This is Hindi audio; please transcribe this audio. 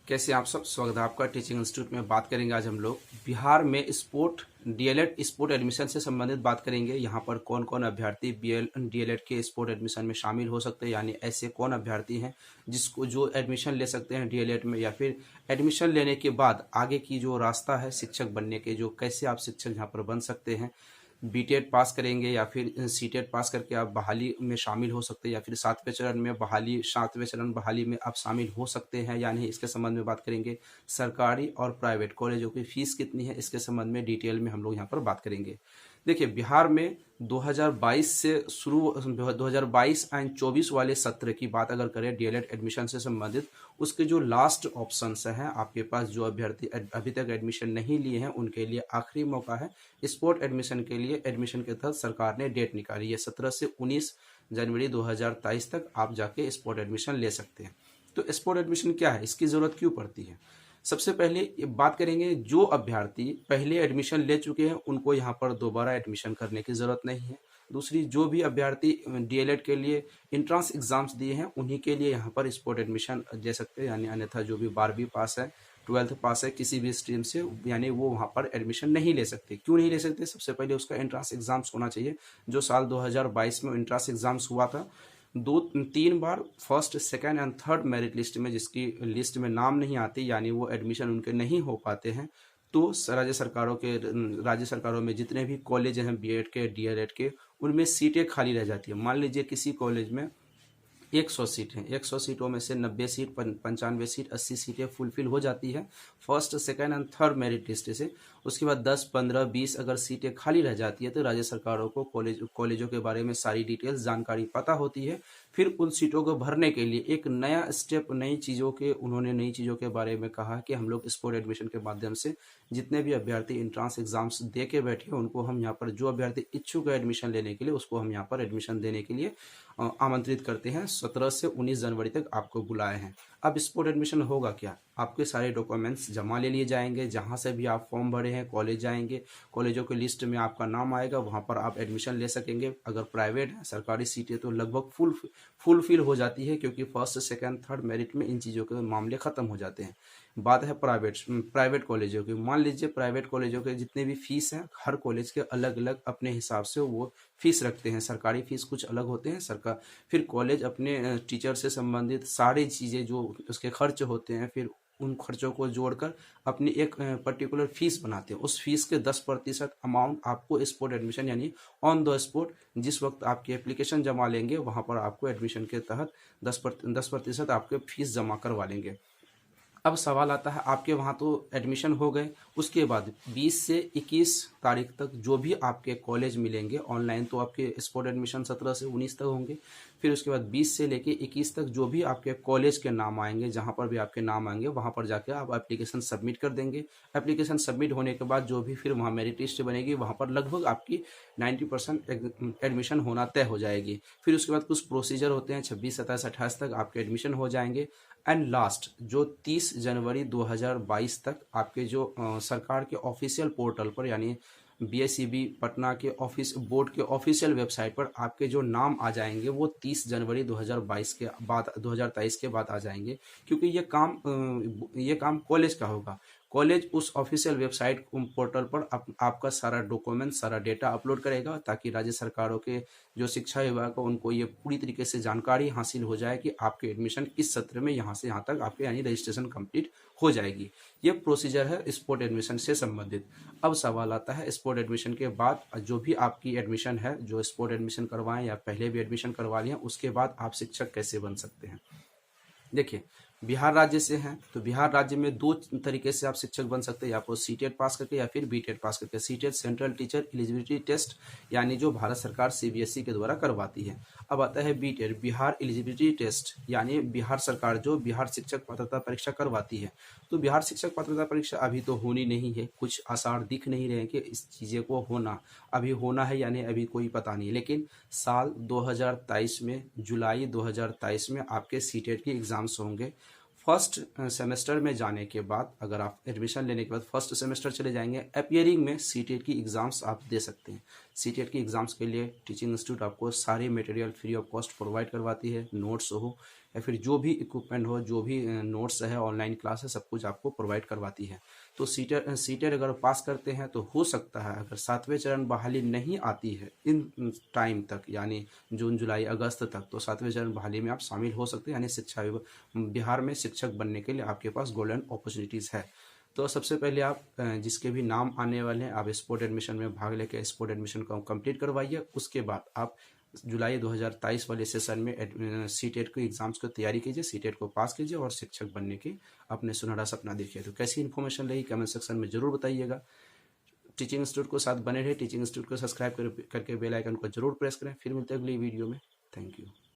कैसे आप सब। स्वागत है आपका टीचिंग इंस्टीट्यूट में। बात करेंगे आज हम लोग बिहार में स्पोर्ट डीएलएड स्पोर्ट एडमिशन से संबंधित बात करेंगे। यहाँ पर कौन कौन अभ्यर्थी डीएलएड के स्पोर्ट एडमिशन में शामिल हो सकते हैं, यानी ऐसे कौन अभ्यर्थी हैं जिसको जो एडमिशन ले सकते हैं डीएलएड में, या फिर एडमिशन लेने के बाद आगे की जो रास्ता है शिक्षक बनने के, जो कैसे आप शिक्षक यहाँ पर बन सकते हैं। बीटेड पास करेंगे या फिर सीटेड पास करके आप बहाली में शामिल हो सकते हैं, या फिर सातवें चरण बहाली में आप शामिल हो सकते हैं या नहीं, इसके संबंध में बात करेंगे। सरकारी और प्राइवेट कॉलेजों की फीस कितनी है, इसके संबंध में डिटेल में हम लोग यहाँ पर बात करेंगे। देखिए, बिहार में 2022 से शुरू 2022 एंड 24 वाले सत्र की बात अगर करें डीएलएड एडमिशन से संबंधित, उसके जो लास्ट ऑप्शंस हैं आपके पास, जो अभ्यर्थी अभी तक एडमिशन नहीं लिए हैं उनके लिए आखिरी मौका है स्पोर्ट एडमिशन के लिए। एडमिशन के तहत सरकार ने डेट निकाली है 17 से 19 जनवरी 2023 तक आप जाके स्पोर्ट एडमिशन ले सकते हैं। तो स्पोर्ट एडमिशन क्या है, इसकी ज़रूरत क्यों पड़ती है, सबसे पहले ये बात करेंगे। जो अभ्यर्थी पहले एडमिशन ले चुके हैं उनको यहाँ पर दोबारा एडमिशन करने की ज़रूरत नहीं है। दूसरी, जो भी अभ्यर्थी डीएलएड के लिए इंट्रांस एग्जाम्स दिए हैं उन्हीं के लिए यहाँ पर स्पोर्ट एडमिशन ले सकते हैं, यानी अन्यथा जो भी 12वीं पास है, 12th पास है किसी भी स्ट्रीम से, यानी वो वहाँ पर एडमिशन नहीं ले सकते। क्यों नहीं ले सकते? सबसे पहले उसका एंट्रांस एग्जाम्स होना चाहिए। जो साल 2022 में एंट्रांस एग्जाम्स हुआ था, 2-3 बार first, second and third merit list में जिसकी लिस्ट में नाम नहीं आती, यानी वो एडमिशन उनके नहीं हो पाते हैं, तो राज्य सरकारों में जितने भी कॉलेज हैं बीएड के डीएलएड के, उनमें सीटें खाली रह जाती है। मान लीजिए किसी कॉलेज में 100 सीट हैं, 100 सीटों में से 90 सीट, 95 सीट, 80 सीटें फुलफिल हो जाती है first, second and third merit list से। उसके बाद 10, 15, 20 अगर सीटें खाली रह जाती है तो राज्य सरकारों को कॉलेजों के बारे में सारी डिटेल्स जानकारी पता होती है। फिर उन सीटों को भरने के लिए एक नया स्टेप, उन्होंने नई चीज़ों के बारे में कहा कि हम लोग स्पोर्ट एडमिशन के माध्यम से जितने भी अभ्यर्थी इंट्रांस एग्जाम्स दे के बैठे हैं उनको हम यहाँ पर, जो अभ्यर्थी इच्छुक है एडमिशन लेने के लिए, उसको हम यहाँ पर एडमिशन देने के लिए आमंत्रित करते हैं। 17 से 19 जनवरी तक आपको बुलाए हैं। अब स्पोर्ट एडमिशन होगा क्या, आपके सारे डॉक्यूमेंट्स जमा ले लिए जाएंगे। जहाँ से भी आप फॉर्म भरे हैं कॉलेज जाएंगे, कॉलेजों की लिस्ट में आपका नाम आएगा, वहाँ पर आप एडमिशन ले सकेंगे। अगर प्राइवेट है, सरकारी सीटें तो लगभग फुलफिल हो जाती है, क्योंकि फर्स्ट, सेकंड, थर्ड मेरिट में इन चीज़ों के मामले ख़त्म हो जाते हैं। बात है प्राइवेट कॉलेजों की। मान लीजिए प्राइवेट कॉलेजों के जितने भी फीस हैं, हर कॉलेज के अलग अलग अपने हिसाब से वो फीस रखते हैं। सरकारी फीस कुछ अलग होते हैं। फिर कॉलेज अपने टीचर से संबंधित सारी चीज़ें जो उसके खर्च होते हैं, फिर उन खर्चों को जोड़कर अपनी एक पर्टिकुलर फीस बनाते हैं। उस फीस के 10% अमाउंट आपको स्पोर्ट एडमिशन, यानी ऑन द स्पॉट, जिस वक्त आपकी एप्लीकेशन जमा लेंगे वहाँ पर आपको एडमिशन के तहत 10% आपके फीस जमा करवा लेंगे। अब सवाल आता है, आपके वहाँ तो एडमिशन हो गए, उसके बाद 20 से 21 तारीख तक जो भी आपके कॉलेज मिलेंगे ऑनलाइन, तो आपके स्पोर्ट एडमिशन 17 से 19 तक होंगे। फिर उसके बाद 20 से लेके 21 तक जो भी आपके कॉलेज के नाम आएंगे, जहाँ पर भी आपके नाम आएंगे वहाँ पर जाके आप एप्लीकेशन सबमिट कर देंगे। एप्लीकेशन सबमिट होने के बाद जो भी फिर वहाँ मेरिट लिस्ट बनेगी, वहाँ पर लगभग आपकी 90% एडमिशन होना तय हो जाएगी। फिर उसके बाद कुछ प्रोसीजर होते हैं, 26, 27, 28 तक आपके एडमिशन हो जाएंगे। एंड लास्ट जो 30 जनवरी 2022 तक आपके जो सरकार के ऑफिशियल पोर्टल पर, यानी बीएसईबी पटना के ऑफिस बोर्ड के ऑफिशियल वेबसाइट पर आपके जो नाम आ जाएंगे, वो 30 जनवरी 2022 के बाद 2023 के बाद आ जाएंगे। क्योंकि ये काम कॉलेज का होगा। कॉलेज उस ऑफिशियल वेबसाइट पोर्टल पर आपका सारा डॉक्यूमेंट, सारा डेटा अपलोड करेगा, ताकि राज्य सरकारों के जो शिक्षा विभाग है उनको ये पूरी तरीके से जानकारी हासिल हो जाए कि आपके एडमिशन इस सत्र में यहाँ से यहाँ तक आपके, यानी रजिस्ट्रेशन कंप्लीट हो जाएगी। ये प्रोसीजर है स्पोर्ट एडमिशन से संबंधित। अब सवाल आता है, स्पोर्ट एडमिशन के बाद जो भी आपकी एडमिशन है, जो स्पोर्ट एडमिशन करवाएं या पहले भी एडमिशन करवा लिया, उसके बाद आप शिक्षक कैसे बन सकते हैं। देखिए, बिहार राज्य से हैं तो बिहार राज्य में 2 तरीके से आप शिक्षक बन सकते हैं, या तो सीटेट पास करके या फिर बीटेट पास करके। CTET central teacher eligibility test, यानी जो भारत सरकार सीबीएसई के द्वारा करवाती है। अब आता है बीटेट, बिहार एलिजिबिलिटी टेस्ट, यानी बिहार सरकार जो बिहार शिक्षक पात्रता परीक्षा करवाती है। तो बिहार शिक्षक पात्रता परीक्षा अभी तो होनी नहीं है, कुछ आसार दिख नहीं रहे हैं कि इस चीज़ें को होना, अभी होना है यानी अभी कोई पता नहीं। लेकिन साल 2023 में, जुलाई 2023 में आपके सीटेट की एग्ज़ाम्स होंगे। फर्स्ट सेमेस्टर में जाने के बाद, अगर आप एडमिशन लेने के बाद फर्स्ट सेमेस्टर चले जाएंगे, अपियरिंग में सीटेट की एग्ज़ाम्स आप दे सकते हैं। सीटेट की एग्ज़ाम्स के लिए टीचिंग इंस्टीट्यूट आपको सारी material free of cost provide करवाती है। नोट्स हो या फिर जो भी इक्विपमेंट हो, जो भी नोट्स है, ऑनलाइन क्लास है, सब कुछ आपको प्रोवाइड करवाती है। तो सीटेट अगर पास करते हैं तो हो सकता है अगर 7वें चरण बहाली नहीं आती है इन टाइम तक, यानी जून जुलाई अगस्त तक, तो 7वें चरण बहाली में आप शामिल हो सकते हैं। यानी बिहार में शिक्षक बनने के लिए आपके पास गोल्डन अपॉर्चुनिटीज़ है। तो सबसे पहले आप जिसके भी नाम आने वाले हैं, आप स्पोर्ट एडमिशन में भाग लेकर स्पोर्ट एडमिशन को कंप्लीट करवाइए। उसके बाद आप जुलाई 2023 वाले सेशन में सीटेट के एग्जाम्स को तैयारी कीजिए, सीटेट को पास कीजिए और शिक्षक बनने की अपने सुनहरा सपना देखिए। तो कैसी इन्फॉर्मेशन लगी कमेंट सेक्शन में जरूर बताइएगा। टीचिंग इंस्टीट्यूट को साथ बने रहे, टीचिंग इंस्टीट्यूट को सब्सक्राइब करके बेल आइकन को जरूर प्रेस करें। फिर मिलते हैं अगली वीडियो में। Thank you.